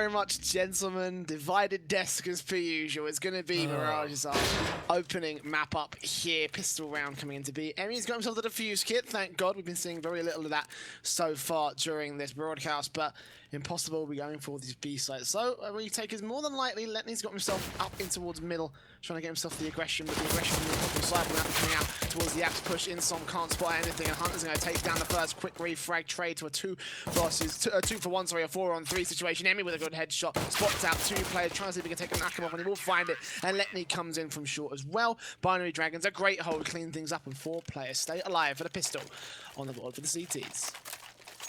very much, gentlemen. Divided desk as per usual. It's going to be Mirage's opening map up here. Pistol round coming into B. Emmy's got himself the defuse kit. Thank God. We've been seeing very little of that so far during this broadcast, but Impossible will be going for this B site. So retake is more than likely. Letney's got himself up in towards middle, trying to get himself the aggression, but the aggression from the Impossible side will be coming out towards the Axe push. Insom can't spot anything, and Hunter's going to take down the first quick refrag trade to a 2 for 1, sorry, a 4-on-3 situation. Emmy with a good headshot, spots out 2 players, trying to see if he can take a Nakamov, and he will find it, and Letney comes in from short as well. Binary Dragons, a great hold, clean things up, and 4 players stay alive for the pistol on the board for the CTs.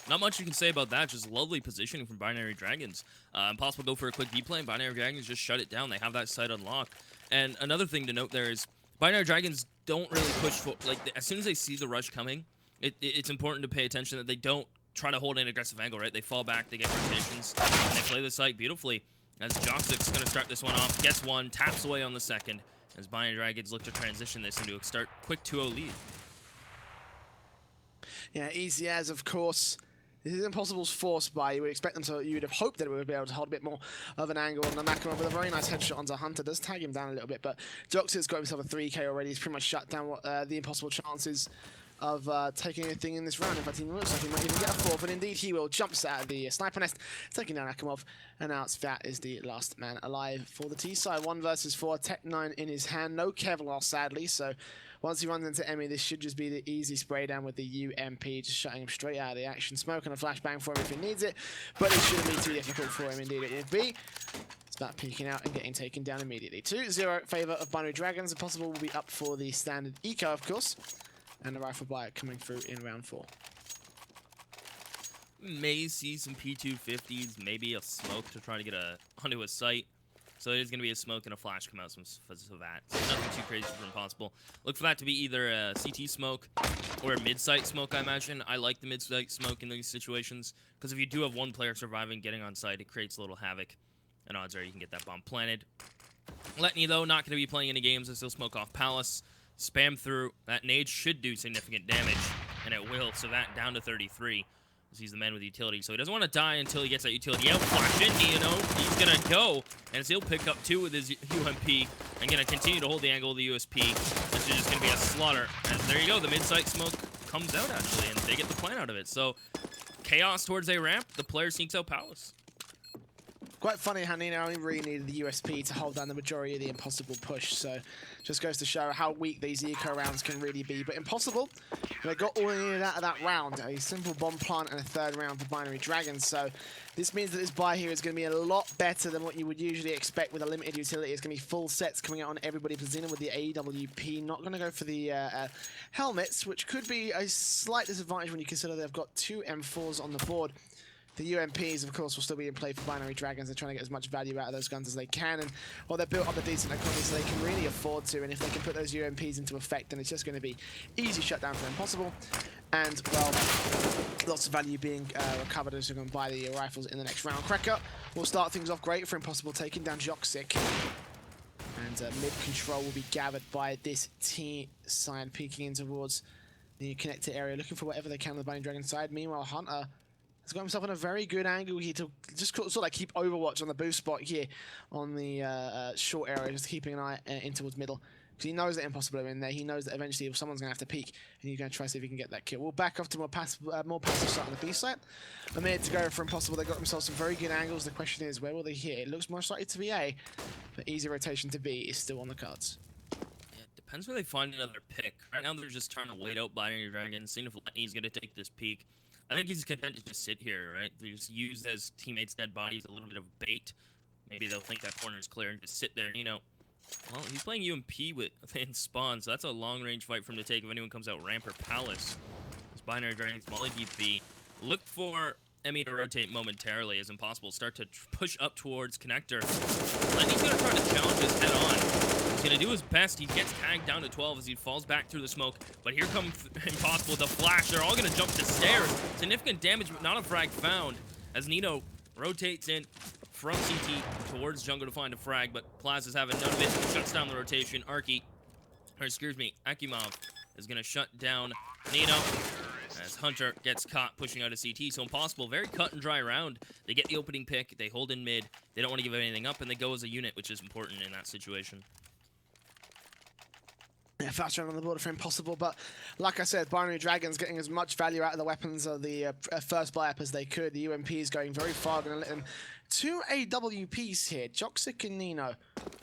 Not much you can say about that, just lovely positioning from Binary Dragons. Impossible go for a quick B play, and Binary Dragons just shut it down. They have that site unlocked. And another thing to note there is, Binary Dragons don't really push for, like, as soon as they see the rush coming, it's important to pay attention that they don't try to hold an aggressive angle, right? They fall back, they get rotations, and they play the site beautifully. As Joxic's going to start this one off, gets one, taps away on the second, as Binary Dragons look to transition this into a start quick 2-0 lead. Yeah, easy as, of course. This is Impossible's forced by. You would expect them to, you would have hoped that it would be able to hold a bit more of an angle. And the Nakamov with a very nice headshot onto Hunter does tag him down a little bit, but Joxic's got himself a 3K already. He's pretty much shut down what the Impossible chances of taking anything in this round. In fact, he looks like he might even get a 4th, but indeed he will. Jumps out of the sniper nest, taking down Nakamov, and now it's Fat is the last man alive for the T side. 1 versus 4, Tech 9 in his hand. No Kevlar, sadly, so once he runs into Emmy, this should just be the easy spray down with the UMP, just shutting him straight out of the action. Smoke and a flashbang for him if he needs it, but it shouldn't be too difficult for him, indeed it will be. It's about peeking out and getting taken down immediately. 2-0 favour of Binary Dragons. Impossible will be up for the standard eco, of course, and the rifle buyer coming through in round 4. May see some P250s, maybe a smoke to try to get onto a site. So it is going to be a smoke and a flash come out of that. So nothing too crazy for Impossible. Look for that to be either a CT smoke or a mid-site smoke, I imagine. I like the mid-site smoke in these situations, because if you do have one player surviving, getting on site, it creates a little havoc. And odds are you can get that bomb planted. Letney, though, not going to be playing any games. I still smoke off Palace. Spam through. That nade should do significant damage, and it will. So that down to 33. He's the man with utility, so he doesn't want to die until he gets that utility out. Flash in, you know, he's going to go, and he'll pick up 2 with his UMP, and going to continue to hold the angle of the USP. This is just going to be a slaughter. And there you go, the mid-site smoke comes out, actually, and they get the plan out of it. So, chaos towards a ramp, the player sneaks out Palace. Quite funny how Nino only really needed the USP to hold down the majority of the Impossible push, so just goes to show how weak these eco rounds can really be. But Impossible, they got all they needed out of that round. A simple bomb plant and a 3rd round for Binary Dragons, so this means that this buy here is going to be a lot better than what you would usually expect with a limited utility. It's going to be full sets coming out on everybody. Pazina with the AWP, not going to go for the helmets, which could be a slight disadvantage when you consider they've got 2 M4s on the board. The UMPs, of course, will still be in play for Binary Dragons. They're trying to get as much value out of those guns as they can. And, well, they're built up a decent economy, so they can really afford to. And if they can put those UMPs into effect, then it's just going to be easy shutdown for Impossible. And, well, lots of value being recovered as you're going to buy the rifles in the next round. Cracker will start things off great for Impossible, taking down Joxic. And mid-control will be gathered by this T side, peeking in towards the connector area, looking for whatever they can on the Binary Dragon side. Meanwhile, Hunter has got himself in a very good angle here to just sort of like keep Overwatch on the boost spot here on the short area, just keeping an eye in towards middle. Because he knows that Impossible are in there. He knows that eventually someone's going to have to peek, and he's going to try to see if he can get that kill. We'll back off to more passive start on the B site. Amid to go for Impossible. They got themselves some very good angles. The question is, where will they hit? It looks most likely to be A, but easy rotation to B is still on the cards. Yeah, it depends where they find another pick. Right now they're just trying to wait out Binary Dragons, seeing if Letney's going to take this peek. I think he's content to just sit here, right? They just use his teammates' dead bodies a little bit of bait. Maybe they'll think that corner is clear and just sit there, you know. Well, he's playing UMP in spawn, so that's a long-range fight for him to take if anyone comes out ramp or Palace. This Binary Dragons, Molly DP. Look for Emmy to rotate momentarily as Impossible. Start to push up towards Connector. Lenny's going to try to challenge his head on. He's going to do his best. He gets tagged down to 12 as he falls back through the smoke. But here comes Impossible with a flash. They're all going to jump the stairs. Significant damage, but not a frag found. As Nino rotates in from CT towards jungle to find a frag, but Plaza's having none of it. He shuts down the rotation. Akimov is going to shut down Nino. as Hunter gets caught pushing out of CT. So Impossible, very cut and dry round. They get the opening pick, they hold in mid, they don't want to give anything up, and they go as a unit, which is important in that situation. Yeah, fast round on the border for Impossible, but like I said, Binary Dragons getting as much value out of the weapons of the first buy-up as they could. The UMP is going very far, going to let them 2 AWPs here. Joxic and Nino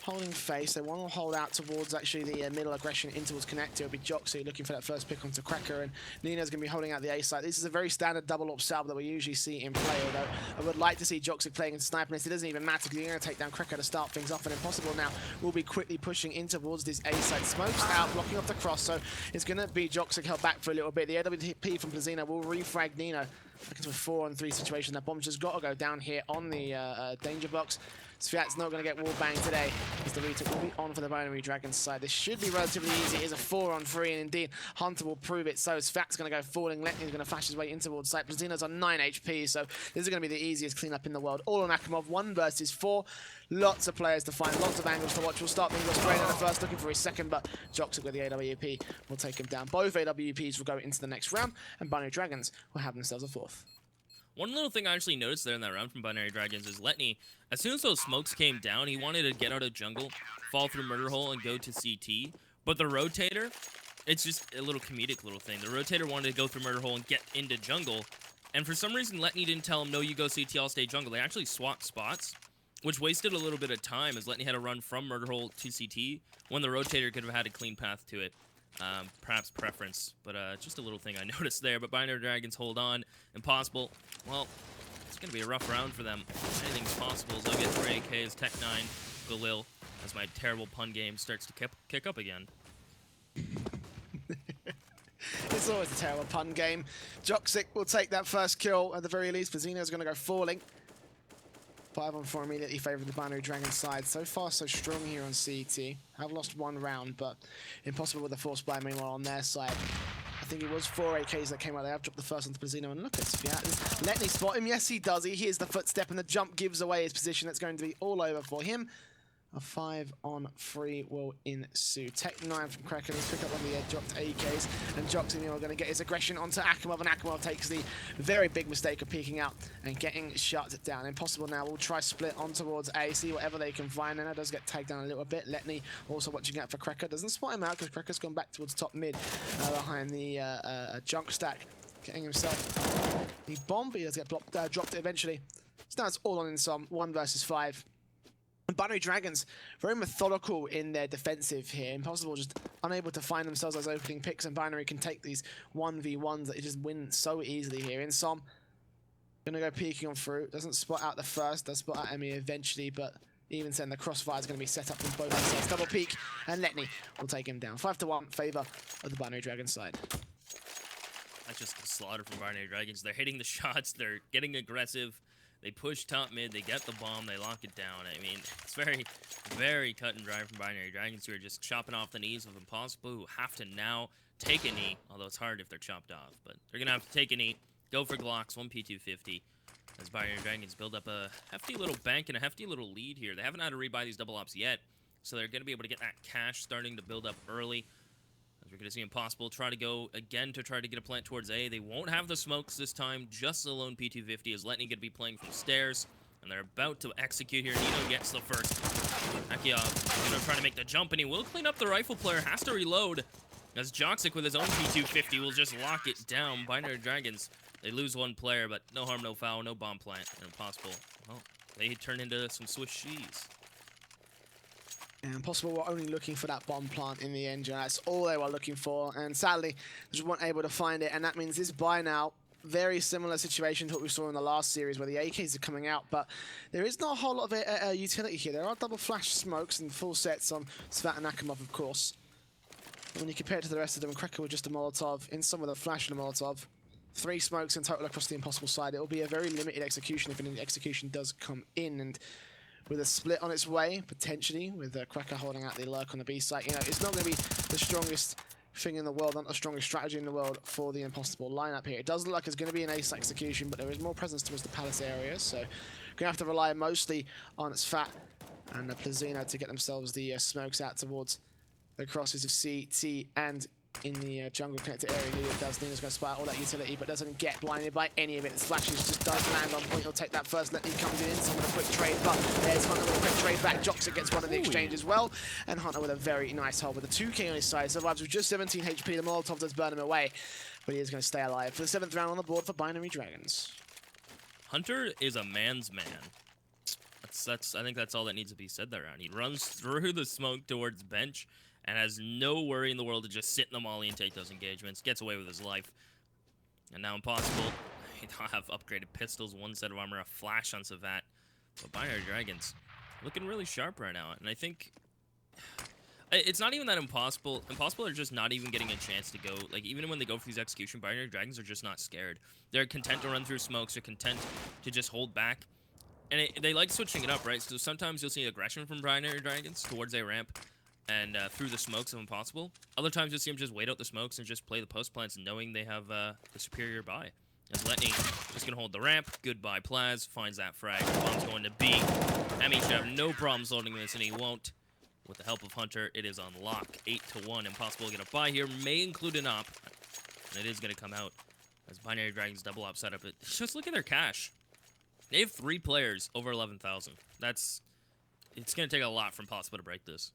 holding face. They want to hold out towards actually the middle aggression in towards connector. It'll be Joxic looking for that first pick onto Cracker, and Nino's going to be holding out the A side. This is a very standard double up salve that we usually see in play, although I would like to see Joxic playing into sniper. It doesn't even matter because you're going to take down Cracker to start things off, and Impossible now will be quickly pushing in towards this A side. Smokes out, blocking off the cross, so it's going to be Joxic held back for a little bit. The AWP from Plazina will refrag Nino back into a 4-on-3 situation. That bomb's just got to go down here on the danger box. Sviat's not going to get wall banged today, as the retake will be on for the Binary Dragons side. This should be relatively easy. It is a 4-on-3, and indeed, Hunter will prove it. So Sviat's going to go falling. Letny's going to flash his way in towards site. Plazina's on 9 HP, so this is going to be the easiest cleanup in the world. All on Akamov, 1 versus 4. Lots of players to find, lots of angles to watch. We'll start things off spraying at the first, looking for his second, but Joxic with the AWP will take him down. Both AWPs will go into the next round, and Binary Dragons will have themselves a 4th. One little thing I actually noticed there in that round from Binary Dragons is Letny, as soon as those smokes came down, he wanted to get out of jungle, fall through Murder Hole, and go to CT. But the rotator, it's just a little comedic little thing. The rotator wanted to go through Murder Hole and get into jungle, and for some reason, Letny didn't tell him, no, you go CT, I'll stay jungle. They actually swapped spots, which wasted a little bit of time, as Letny had to run from Murder Hole to CT, when the rotator could have had a clean path to it. Perhaps preference, but just a little thing I noticed there. But Binary Dragons hold on. Impossible. Well, it's going to be a rough round for them. Anything's possible. They'll get 3 AKs, Tech 9, Galil, as my terrible pun game starts to kick up again. It's always a terrible pun game. Joxic will take that first kill at the very least. Plazina's going to go falling. 5-on-4 immediately favouring the Binary Dragon side. So far, so strong here on CT. Have lost 1 round, but Impossible with the force buy meanwhile on their side. I think it was 4 AKs that came out. They have dropped the first onto Plazino, and look at Sviat. Does Letny spot him? Yes, he does. He hears the footstep, and the jump gives away his position. That's going to be all over for him. A 5-on-3 will ensue. Tech 9 from Cracker. Let's pick up on the dropped AKs. And Joxic are going to get his aggression onto Akamov. And Akamov takes the very big mistake of peeking out and getting shut down. Impossible now will try split on towards A. See whatever they can find. And that does get tagged down a little bit. Letny also watching out for Cracker. Doesn't spot him out because Cracker's gone back towards top mid behind the junk stack. Getting himself the bomb. But he does get dropped eventually. So now it's all on in some. 1 versus 5. Binary Dragons, very methodical in their defensive here. Impossible just unable to find themselves as opening picks, and Binary can take these 1v1s that you just win so easily here. In some, gonna go peeking on Fruit. Doesn't spot out the first, does spot out Emmy eventually, but even then the crossfire is gonna be set up from both sides. Double peek, and Letny will take him down. 5-1 favor of the Binary Dragons side. That's just a slaughter from Binary Dragons. They're hitting the shots, they're getting aggressive. They push top mid, they get the bomb, they lock it down. I mean, it's very, very cut and dry from Binary Dragons, who are just chopping off the knees of Impossible, who have to now take a knee, although it's hard if they're chopped off. But they're going to have to take a knee, go for Glocks, 1 P250, as Binary Dragons build up a hefty little bank and a hefty little lead here. They haven't had to rebuy these double ops yet, so they're going to be able to get that cash starting to build up early. We're going to see Impossible try to go again to try to get a plant towards A. They won't have the smokes this time, just the lone P250, as Letny going to be playing from stairs. And they're about to execute here. Nino gets the first. Akiyov going to try to make the jump, and he will clean up the rifle player. Has to reload, as Joxic with his own P250 will just lock it down. Binary Dragons, they lose 1 player, but no harm, no foul, no bomb plant. And Impossible, well, they turn into some Swiss cheese. And Impossible were only looking for that bomb plant in the engine. That's all they were looking for. And sadly, just weren't able to find it. And that means this buy now, very similar situation to what we saw in the last series where the AKs are coming out. But there is not a whole lot of utility here. There are double flash smokes and full sets on Svat and Akamov, of course. And when you compare it to the rest of them, Cracker with just a Molotov, in some with a flash and a Molotov. 3 smokes in total across the Impossible side. It will be a very limited execution if any execution does come in. And with a split on its way, potentially, with Cracker holding out the lurk on the B site. You know, it's not going to be the strongest thing in the world, not the strongest strategy in the world for the Impossible lineup here. It does look like it's going to be an ace execution, but there is more presence towards the Palace area, so going to have to rely mostly on Svat and Plazino to get themselves the smokes out towards the crosses of C, T, and in the jungle connected area. Nina does. Nina's going to spy all that utility, but doesn't get blinded by any of it. The Splashes just does land on point. He'll take that first. Letney comes in, someone a quick trade, but there's Hunter with a quick trade back. Joxer gets one of the exchange as well, and Hunter with a very nice hold with a 2k on his side. Survives with just 17 HP. The Molotov does burn him away, but he is going to stay alive for the 7th round on the board for Binary Dragons. Hunter is a man's man. I think that's all that needs to be said that round. He runs through the smoke towards bench and has no worry in the world to just sit in the molly and take those engagements. Gets away with his life. And now Impossible, they don't have upgraded pistols, 1 set of armor, a flash on Savat. But Binary Dragons looking really sharp right now. And I think it's not even that Impossible are just not even getting a chance to go. Like, even when they go for these execution, Binary Dragons are just not scared. They're content to run through smokes. They're content to just hold back. And they like switching it up, right? So sometimes you'll see aggression from Binary Dragons towards a ramp and through the smokes of Impossible. Other times you'll see them just wait out the smokes and just play the post plants knowing they have the superior buy. As Letney just going to hold the ramp. Goodbye, Plaz. Finds that frag. Bomb's going to B. Emmy should have no problems loading this, and he won't. With the help of Hunter, it is on lock. 8-1. Impossible to get a buy here. May include an op. And it is going to come out as Binary Dragons double op setup. Just look at their cash. They have 3 players over 11,000. It's going to take a lot from Impossible to break this.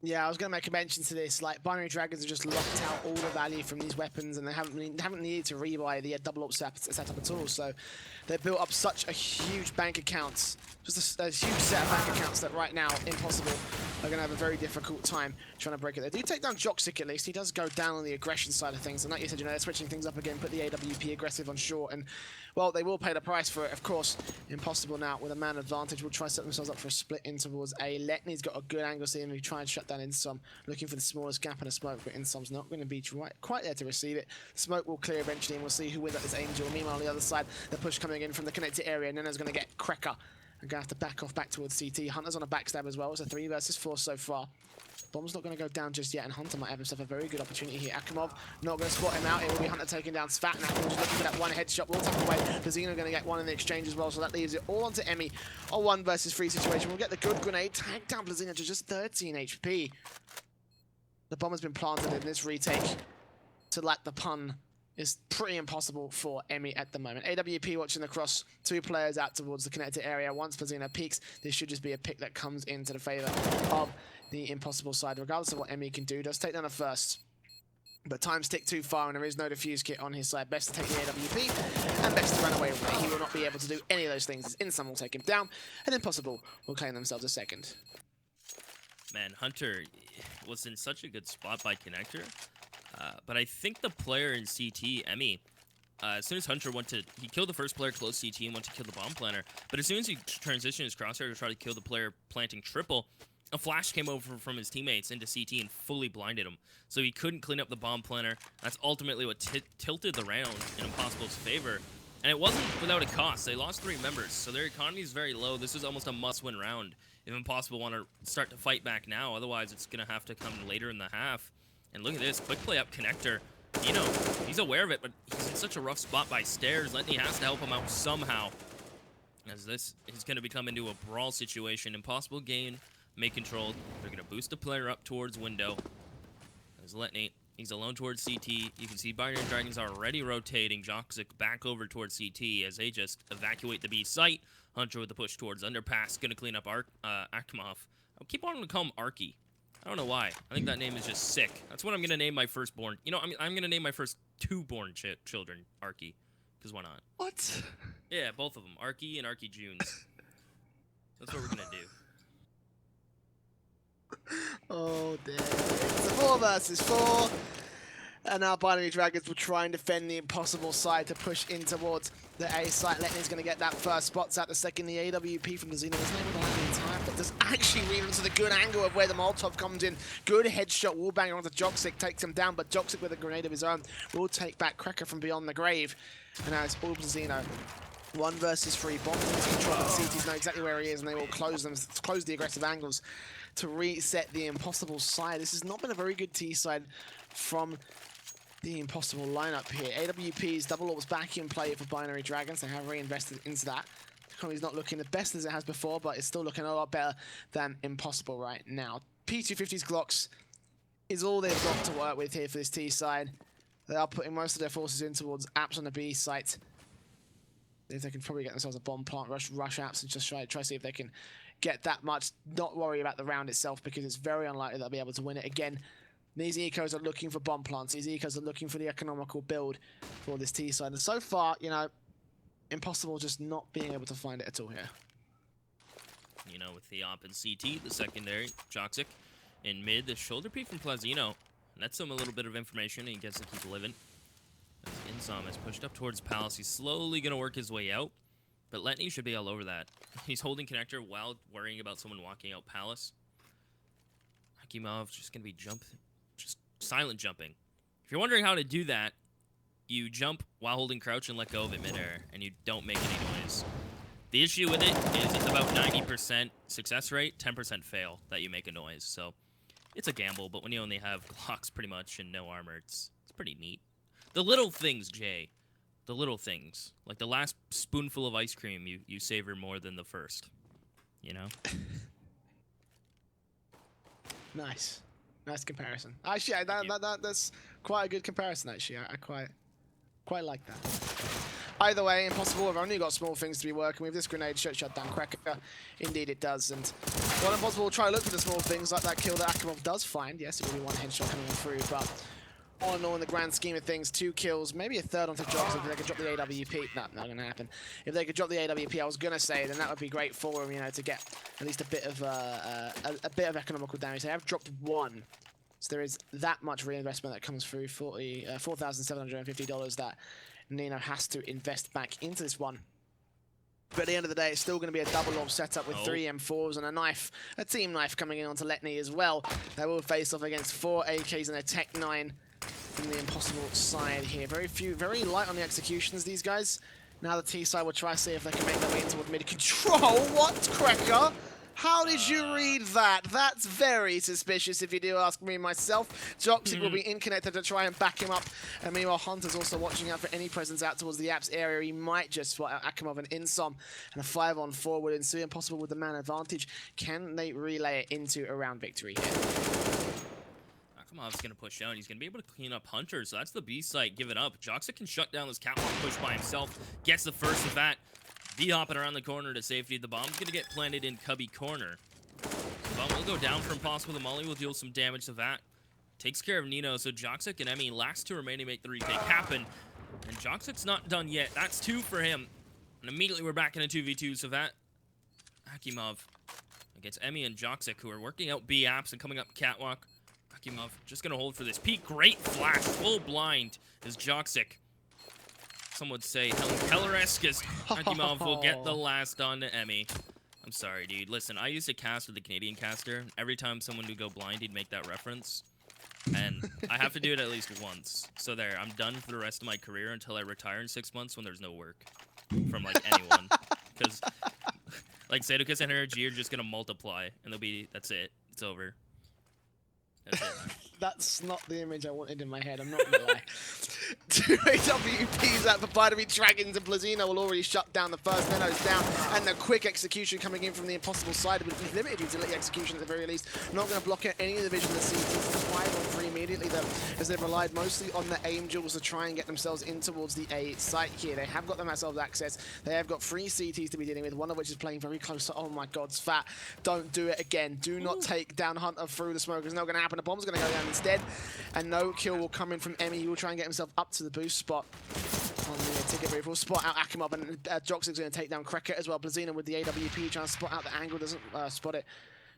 Yeah, I was going to make a mention to this. Like, Binary Dragons have just locked out all the value from these weapons, and they haven't needed to rebuy the double up setup at all. So they've built up such a huge bank accounts, just a huge set of bank accounts that right now, Impossible are going to have a very difficult time trying to break it. They do take down Joxic at least. He does go down on the aggression side of things. And like you said, they're switching things up again, put the AWP aggressive on short. And, well, they will pay the price for it, of course. Impossible now with a man advantage will try to set themselves up for a split in towards A. Letney's got a good angle, seeing him try and shut down Insom, looking for the smallest gap in the smoke, but Insom's not going to be quite there to receive it. Smoke will clear eventually, and we'll see who wins at this Angel. Meanwhile, on the other side, the push coming in from the connected area, and Nena's going to get Cracker. I'm going to have to back off back towards CT. Hunter's on a backstab as well. It's a 3 versus 4 so far. Bomb's not going to go down just yet, and Hunter might have himself a very good opportunity here. Akimov not going to spot him out. It will be Hunter taking down Svat, and Akimov's looking for that one headshot. Will tap away. Blazino going to get one in the exchange as well, so that leaves it all onto Emmy. A 1 versus 3 situation. We'll get the good grenade. Tag down Blazino to just 13 HP. The bomb has been planted in this retake. To lack the pun is pretty impossible for Emmy at the moment. AWP watching across 2 players out towards the connected area. Once Blazino peeks, this should just be a pick that comes into the favor of the Impossible side, regardless of what Emmy can do. Does take down a first, but times tick too far, and there is no defuse kit on his side. Best to take the AWP, and best to run away with it. He will not be able to do any of those things. Insum will take him down, and Impossible will claim themselves a second. Man, Hunter was in such a good spot by Connector, but I think the player in CT, Emmy, as soon as Hunter he killed the first player close CT and went to kill the bomb planter, but as soon as he transitioned his crosshair to try to kill the player planting triple, a flash came over from his teammates into CT and fully blinded him. So he couldn't clean up the bomb planter. That's ultimately what tilted the round in Impossible's favor. And it wasn't without a cost. They lost 3 members, so their economy is very low. This is almost a must-win round if Impossible want to start to fight back now. Otherwise, it's going to have to come later in the half. And look at this. Quick play up Connector. You know, he's aware of it, but he's in such a rough spot by stairs. Letney has to help him out somehow. As this is going to become into a brawl situation. Impossible gain. May controlled. They're going to boost the player up towards window. As Letney, he's alone towards CT. You can see Binary Dragons are already rotating. Joxic back over towards CT as they just evacuate the B site. Hunter with the push towards underpass. Going to clean up Akimov. I keep wanting to call him Arky. I don't know why. I think that name is just sick. That's what I'm going to name my firstborn. You know, I'm going to name my first 2 born children Arky. Because why not? What? Yeah, both of them. Arky and Arky Junes. That's what we're going to do. Oh, damn. It's a 4 versus 4. And now Binary Dragons will try and defend the Impossible side to push in towards the A site. Letney's going to get that first spots out. The second, the AWP from Blazino was able to land the entire, but does actually read into the good angle of where the Molotov comes in. Good headshot, wallbanger onto Joxic, takes him down, but Joxic with a grenade of his own will take back Cracker from beyond the grave. And now it's all Blazino. 1 versus 3. Bombs in his control, but CTs know exactly where he is, and they will close the aggressive angles to reset the Impossible side. This has not been a very good T side from the Impossible lineup here. AWP's double orbs back in play for Binary Dragons. They have reinvested into that. The economy's not looking the best as it has before, but it's still looking a lot better than Impossible right now. P250's Glocks is all they've got to work with here for this T side. They are putting most of their forces in towards apps on the B site. If they can probably get themselves a bomb plant, rush apps, and just try to see if they can get that much. Not worry about the round itself because it's very unlikely they'll be able to win it again. These ecos are looking for bomb plants. These ecos are looking for the economical build for this T side. And so far, you know, Impossible just not being able to find it at all here. You know, with the op and CT, the secondary, Joxic. In mid, the shoulder peek from Plazino. That's him a little bit of information, and he gets to keep living. As Insom is pushed up towards Palace, he's slowly going to work his way out. But Letney should be all over that. He's holding connector while worrying about someone walking out Palace. Akimov just going to be just silent jumping. If you're wondering how to do that, you jump while holding crouch and let go of it midair, and you don't make any noise. The issue with it is it's about 90% success rate, 10% fail that you make a noise. So it's a gamble, but when you only have Glocks pretty much and no armor, it's pretty neat. The little things, Jay. The little things. Like the last spoonful of ice cream, you savor more than the first. You know? Nice. Nice comparison. Actually, that's quite a good comparison, actually. I quite like that. Either way, Impossible have only got small things to be working with. This grenade should shut down Cracker. Indeed it does. And while Impossible will try to look for the small things, like that kill that Akimov does find. Yes, it will be one headshot coming through, but all in all, in the grand scheme of things, 2 kills, maybe a third onto Jobs if they could drop the AWP. No, not going to happen. If they could drop the AWP, I was going to say, then that would be great for them, you know, to get at least a bit of economical damage. They have dropped 1. So there is that much reinvestment that comes through, $4,750 that Nino has to invest back into this one. But at the end of the day, it's still going to be a double orb setup with 3 M4s and a knife, a team knife coming in onto Letney as well. They will face off against 4 AKs and a Tech 9 from the Impossible side here. Very light on the executions, these guys. Now the T side will try to see if they can make their way toward mid-control. What, Cracker? How did you read that? That's very suspicious if you do ask me myself. Joxic will be in connected to try and back him up. And meanwhile, Hunter's also watching out for any presence out towards the apps area. He might just spot out Akimov and Insom. And a 5-on-4 would ensue. Impossible with the man advantage. Can they relay it into a round victory here? Akimov's going to push out. He's going to be able to clean up Hunter. So that's the B site given up. Joxic can shut down this catwalk push by himself. Gets the first of that. D-hopping around the corner to safety. The bomb's going to get planted in Cubby corner. The bomb will go down for Impossible. The Molly will deal some damage to that. Takes care of Nino. So Joxic and Emmy, last 2 remaining, make the retake happen. And Joxic's not done yet. That's 2 for him. And immediately we're back in a 2v2. So that Akimov against Emmy and Joxic, who are working out B apps and coming up catwalk. Akimov just going to hold for this peak. Great flash. Full blind is Joxic. Some would say Helen Keller-esque, as Akimov will get the last on to Emmy. I'm sorry, dude. Listen, I used to cast with the Canadian caster. Every time someone would go blind, he'd make that reference. And I have to do it at least once. So there, I'm done for the rest of my career until I retire in 6 months when there's no work from, like, anyone. Because, like, Sadocus and Energy are just going to multiply, and that's it. It's over. That's it. That's not the image I wanted in my head, I'm not gonna lie. 2 AWPs out for Binary Dragons, and Plazino will already shut down the first. Neno's down, and the quick execution coming in from the Impossible side, but it's limited utility execution at the very least. Not going to block out any of the vision of the CT. 5-on-3 immediately, though, as they've relied mostly on the Angels to try and get themselves in towards the A site here. They have got themselves access. They have got 3 CTs to be dealing with, one of which is playing very close to, oh my god, Svat. Don't do it again. Do not take down Hunter through the smoke. It's not going to happen. The bomb's going to go down instead, and no kill will come in from Emmy. He will try and get himself up to the boost spot on the ticket brief. We'll spot out Akimov, and Joxic's going to take down Cricket as well. Blazina with the AWP trying to spot out the angle, doesn't spot it.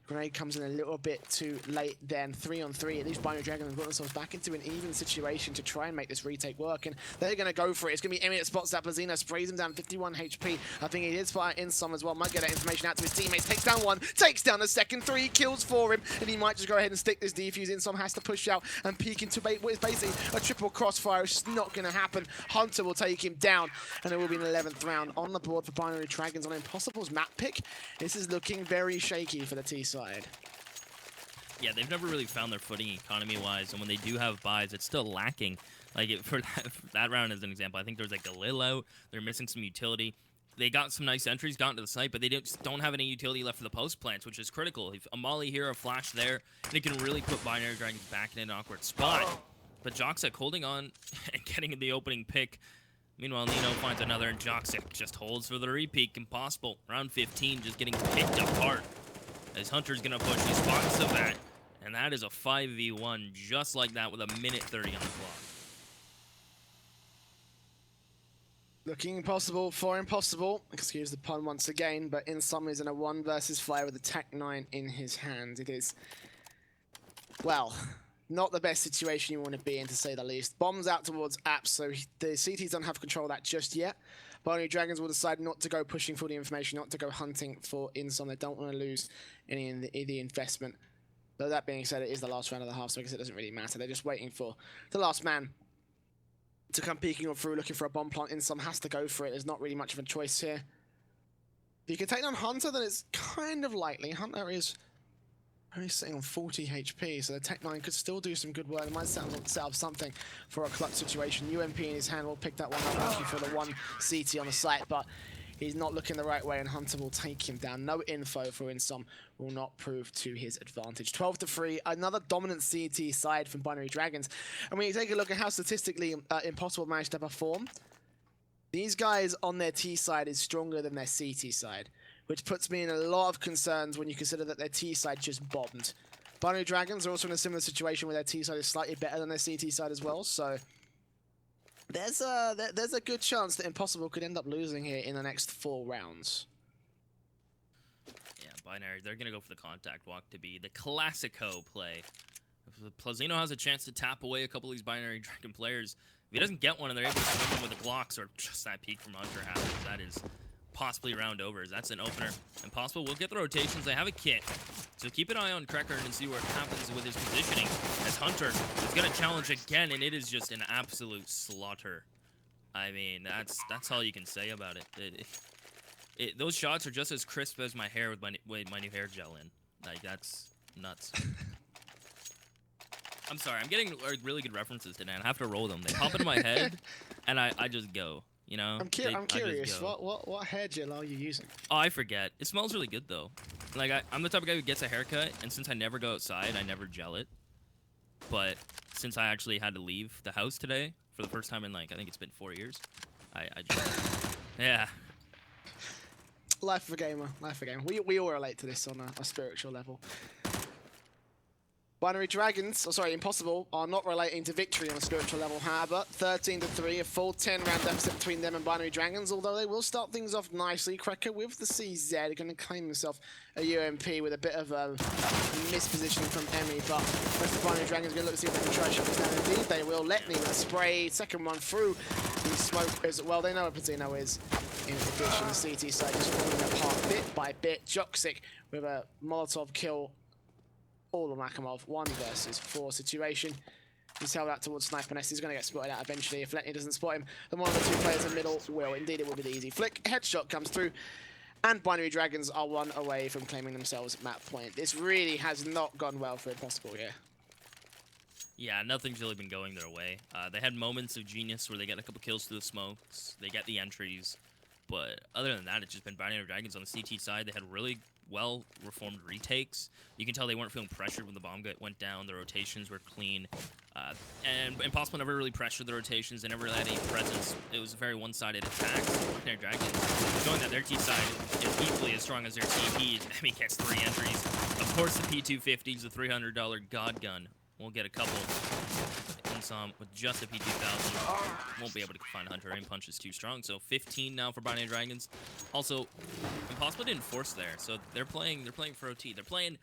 Grenade comes in a little bit too late then. 3-on-3, at least Binary Dragon have got themselves back into an even situation to try and make this retake work, and they're going to go for it. It's going to be Emmy that spots that. Blazina sprays him down, 51 HP. I think he did spot out Insom as well. Might get that information out to his teammates. Takes down 1, takes down the second. 3 kills for him, and he might just go ahead and stick this defuse. Insom has to push out and peek into what is basically a triple crossfire. It's just not going to happen. Hunter will take him down, and it will be an 11th round on the board for Binary Dragons on Impossible's map pick. This is looking very shaky for the T side. Yeah, they've never really found their footing economy-wise, and when they do have buys, it's still lacking. Like, for that round as an example, I think there was like a Lil out. They're missing some utility. they got some nice entries, got into the site, but they don't have any utility left for the post plants, which is critical. If a molly here, a flash there, they can really put Binary Dragons back in an awkward spot. But Joxic holding on and getting the opening pick. Meanwhile, Nino finds another, and Joxic just holds for the repeat. Impossible. Round 15, just getting picked apart. As Hunter's going to push, he spots Savat. And that is a 5v1 just like that with a minute 30 on the clock. Looking impossible for impossible. Excuse the pun once again, but in some is in a 1 versus 5 with the Tech-9 in his hand. It is, well, not the best situation you want to be in, to say the least. Bombs out towards Apps, so the CTs don't have control of that just yet. Binary Dragons will decide not to go pushing for the information, not to go hunting for Insom. They don't want to lose any in the investment. Though that being said, it is the last round of the half, so I guess it doesn't really matter. They're just waiting for the last man to come peeking on through, looking for a bomb plant. Insom has to go for it. There's not really much of a choice here. If you can take down Hunter, then it's kind of likely. Hunter is only sitting on 40 HP, so the Tech-9 could still do some good work. They might set up something for a clutch situation. UMP in his hand will pick that one up, looking for the one CT on the site, but he's not looking the right way, and Hunter will take him down. No info for Insom will not prove to his advantage. 12-3, another dominant CT side from Binary Dragons. And when you take a look at how statistically Impossible managed to perform, these guys on their T side is stronger than their CT side, which puts me in a lot of concerns when you consider that their T side just bombed. Binary Dragons are also in a similar situation where their T side is slightly better than their CT side as well, so there's a good chance that Impossible could end up losing here in the next 4 rounds. Yeah, Binary, they're going to go for the contact walk to be the classico play. If Plazino has a chance to tap away a couple of these Binary Dragon players, if he doesn't get one and they're able to swim him with the Glocks, or just that peek from Hunter happens, that is possibly round over. That's an opener. Impossible will get the rotations. They have a kit. So keep an eye on Krecker and see what happens with his positioning, as Hunter is going to challenge again, and it is just an absolute slaughter. I mean, that's all you can say about it. Those shots are just as crisp as my hair with my new hair gel in. Like, that's nuts. I'm sorry, I'm getting really good references today, and I have to roll them. They pop into my head, and I just go. You know, I'm curious. What hair gel are you using? Oh, I forget. It smells really good though. Like I'm the type of guy who gets a haircut, and since I never go outside, I never gel it. But since I actually had to leave the house today for the first time in, like, I think it's been 4 years, I just yeah. Life of a gamer. Life of a gamer. We all relate to this on a spiritual level. Binary Dragons, Impossible, are not relating to victory on a spiritual level, however. 13-3, a full 10-round deficit between them and Binary Dragons, although they will start things off nicely. Krecker with the CZ, going to claim himself a UMP with a bit of a mispositioning from Emmy, but most of Binary Dragons are going to look to see if they can try to shut this down. Indeed, they will. Let me with a spray, second one through the smoke as well. They know what Patino is. In addition, the CT side just falling apart bit by bit. Joxic with a Molotov kill. All the Makamov 1 versus 4 situation. He's held out towards Sniper Nest. He's going to get spotted out eventually. If Letney doesn't spot him, then one of the 2 players in the middle will. Indeed, it will be the easy flick. Headshot comes through, and Binary Dragons are 1 away from claiming themselves map point. This really has not gone well for Impossible here. Yeah, nothing's really been going their way. They had moments of genius where they get a couple kills through the smokes. They get the entries. But other than that, it's just been Binary Dragons on the CT side. They had really well-reformed retakes. You can tell they weren't feeling pressured when the bomb went down. The rotations were clean. And Impossible never really pressured the rotations. They never really had any presence. It was a very one-sided attack. Binary Dragons, knowing that their T side is equally as strong as their TPs, Emmy gets 3 entries. Of course, the P250s, the $300 God Gun, will get a couple. Insom with just a P2000 won't be able to find Hunter. Aim punch is too strong. So 15 now for Binary Dragons. Also, Impossible didn't force there, so they're playing for OT. They're playing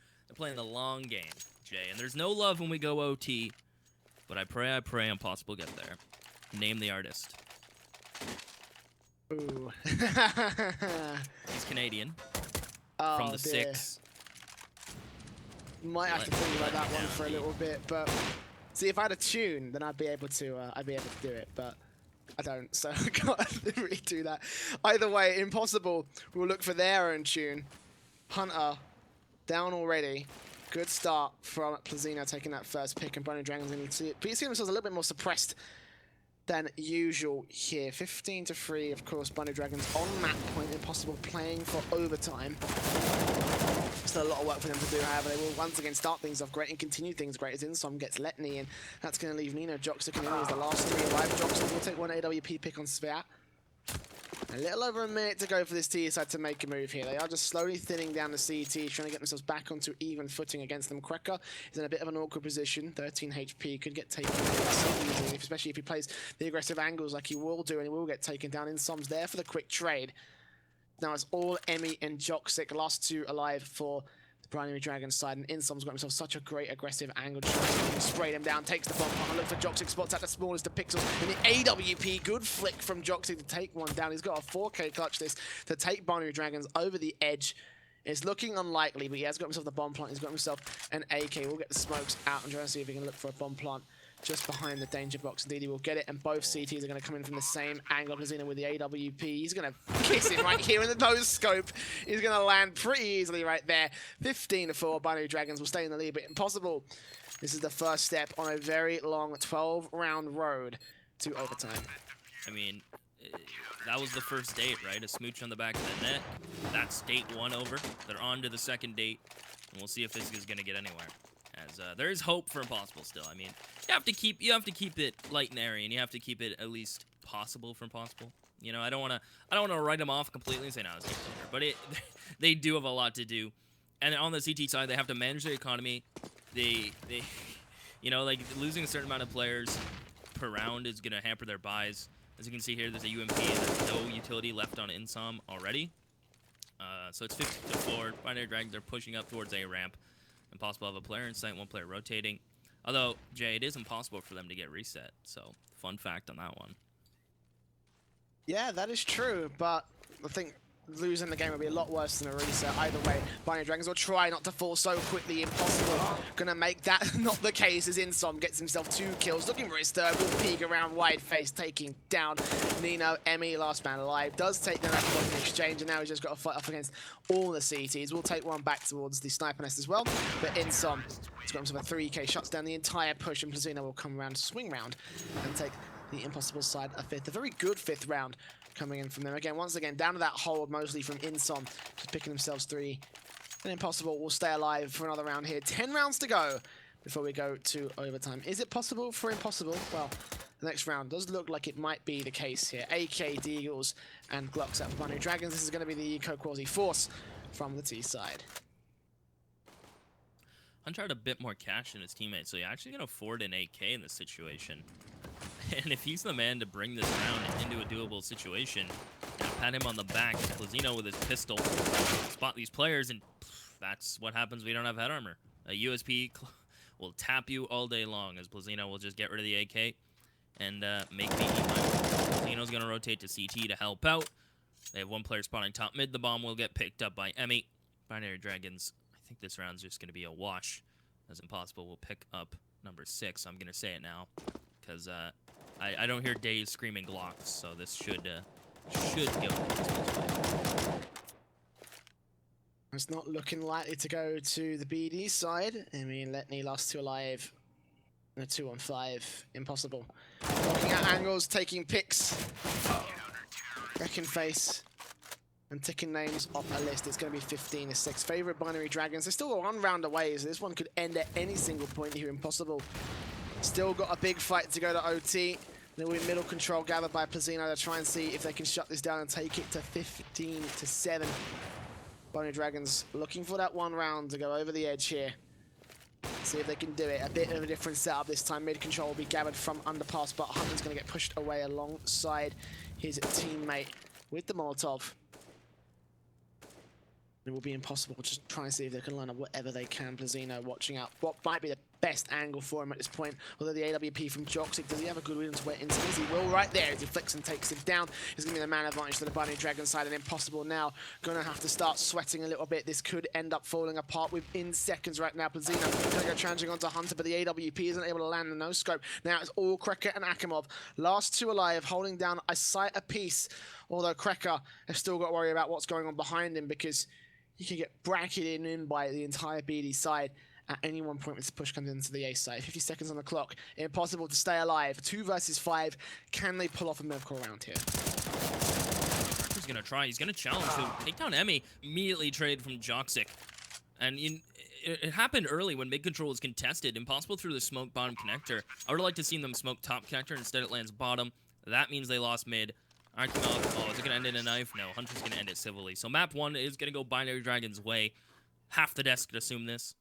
the long game, Jay. And there's no love when we go OT. But I pray Impossible get there. Name the artist. Ooh. He's Canadian. Oh, from the dear. 6. Might have to think about that one for a little bit, but see, if I had a tune, then I'd be able to do it, but I don't, so I can't really do that. Either way, Impossible will look for their own tune. Hunter down already. Good start from Plazino taking that first pick, and Binary Dragons need to see themselves a little bit more suppressed than usual here. 15-3, of course, Bunny Dragons on map point. Impossible playing for overtime. Still a lot of work for them to do, however, they will once again start things off great and continue things great as Insom gets Letney in. That's going to leave Nino Joxic and Nino as the last three alive. Joxic will take one AWP pick on Sviat. A little over a minute to go for this T side to make a move here. They are just slowly thinning down the CT, trying to get themselves back onto even footing against them. Krekker is in a bit of an awkward position. 13 HP, could get taken down so easily, especially if he plays the aggressive angles like he will do, and he will get taken down. Insom's there for the quick trade. Now it's all Emmy and Joxic, last two alive for the Binary Dragon side, and Insom's got himself such a great aggressive angle, trying to spray them down, takes the bomb and look for Joxic, spots at the smallest of pixels, and the AWP, good flick from Joxic to take one down. He's got a 4K clutch this to take Binary Dragons over the edge. It's looking unlikely, but he has got himself the bomb plant, he's got himself an AK. We'll get the smokes out and try to see if he can look for a bomb plant just behind the danger box. Indeed, he will get it, and both CTs are going to come in from the same angle. Blazina with the AWP. He's going to kiss him right here in the nose scope. He's going to land pretty easily right there. 15-4, Binary Dragons will stay in the lead, but Impossible. This is the first step on a very long 12-round road to overtime. I mean, that was the first date, right? A smooch on the back of the net. That's date one over. They're on to the second date, and we'll see if this is going to get anywhere. As there is hope for Impossible still. I mean, you have to keep it light and airy, and you have to keep it at least possible for Impossible. You know, I don't wanna write them off completely and say no, it's not over. But they do have a lot to do, and on the CT side, they have to manage their economy. They you know, like losing a certain amount of players per round is gonna hamper their buys. As you can see here, there's a UMP and there's no utility left on Insom already. So it's 50-4. Binary Dragons are pushing up towards A ramp. Impossible have a player in sight, one player rotating. Although, Jay, it is impossible for them to get reset. So, fun fact on that one. Yeah, that is true, but I think losing the game would be a lot worse than a reset. Either way, Binary Dragons will try not to fall so quickly. Impossible gonna make that not the case as Insom gets himself 2 kills. Looking for his third, will peek around wide face, taking down Nino. Emmy, last man alive, does take the left in exchange, and now he's just got to fight off against all the CTs. We'll take one back towards the sniper nest as well, but Insom has got himself a 3K, shuts down the entire push, and Plazino will come around, swing round, and take the Impossible side a 5th. A very good 5th round coming in from them. Again, once again, down to that hold, mostly from Insom, just picking themselves 3. And Impossible will stay alive for another round here. 10 rounds to go before we go to overtime. Is it possible for Impossible? Well, the next round does look like it might be the case here. AK, Deagles, and Glocks out for Binary Dragons. This is going to be the Eco Quasi Force from the T side. Hunter had a bit more cash than his teammates, so he actually can afford an AK in this situation. And if he's the man to bring this round into a doable situation, pat him on the back, Plazino with his pistol, spot these players, and that's what happens when we don't have head armor. A USP will tap you all day long, as Plazino will just get rid of the AK and make me eat my Plazino's going to rotate to CT to help out. They have one player spawning top mid. The bomb will get picked up by Emmy. Binary Dragons, I think this round's just going to be a wash, as Impossible will pick up number 6. I'm going to say it now, because I don't hear Dave screaming Glocks, so this should go. It's not looking likely to go to the BD side. I mean, Letney last 2 alive. And a 2-on-5. Impossible. Looking at angles, taking picks. Wrecking face. And ticking names off a list. It's going to be 15-6. Favorite Binary Dragons. They're still 1 round away, so this one could end at any single point here. Impossible. Still got a big fight to go to OT. There will be middle control gathered by Plazino to try and see if they can shut this down and take it to 15-7. Binary Dragons looking for that 1 round to go over the edge here. See if they can do it. A bit of a different setup this time. Mid control will be gathered from underpass, but Hunter's going to get pushed away alongside his teammate with the Molotov. It will be Impossible, just trying to see if they can line up whatever they can. Plazino watching out what might be the best angle for him at this point. Although the AWP from Joxic, does he have a good read into where Insom is? He will right there as he flicks and takes him down. It's going to be the man advantage to the Binary Dragon side, and Impossible now going to have to start sweating a little bit. This could end up falling apart within seconds right now. Plazino going to go charging onto Hunter, but the AWP isn't able to land the no-scope. Now it's all Krekker and Akimov. Last 2 alive, holding down a sight apiece. Although Krekker has still got to worry about what's going on behind him, because he can get bracketed in by the entire BD side at any one point when this push comes into the A site. 50 seconds on the clock. Impossible to stay alive. 2 versus 5. Can they pull off a miracle round here? He's gonna try. He's gonna challenge to take down Emmy. Immediately trade from Joxic. And it happened early when mid control was contested. Impossible through the smoke bottom connector. I would like to see them smoke top connector. Instead, it lands bottom. That means they lost mid. Alright, oh, is it gonna end in a knife? No, Hunter's gonna end it civilly. So map 1 is gonna go Binary Dragon's way. Half the desk could assume this.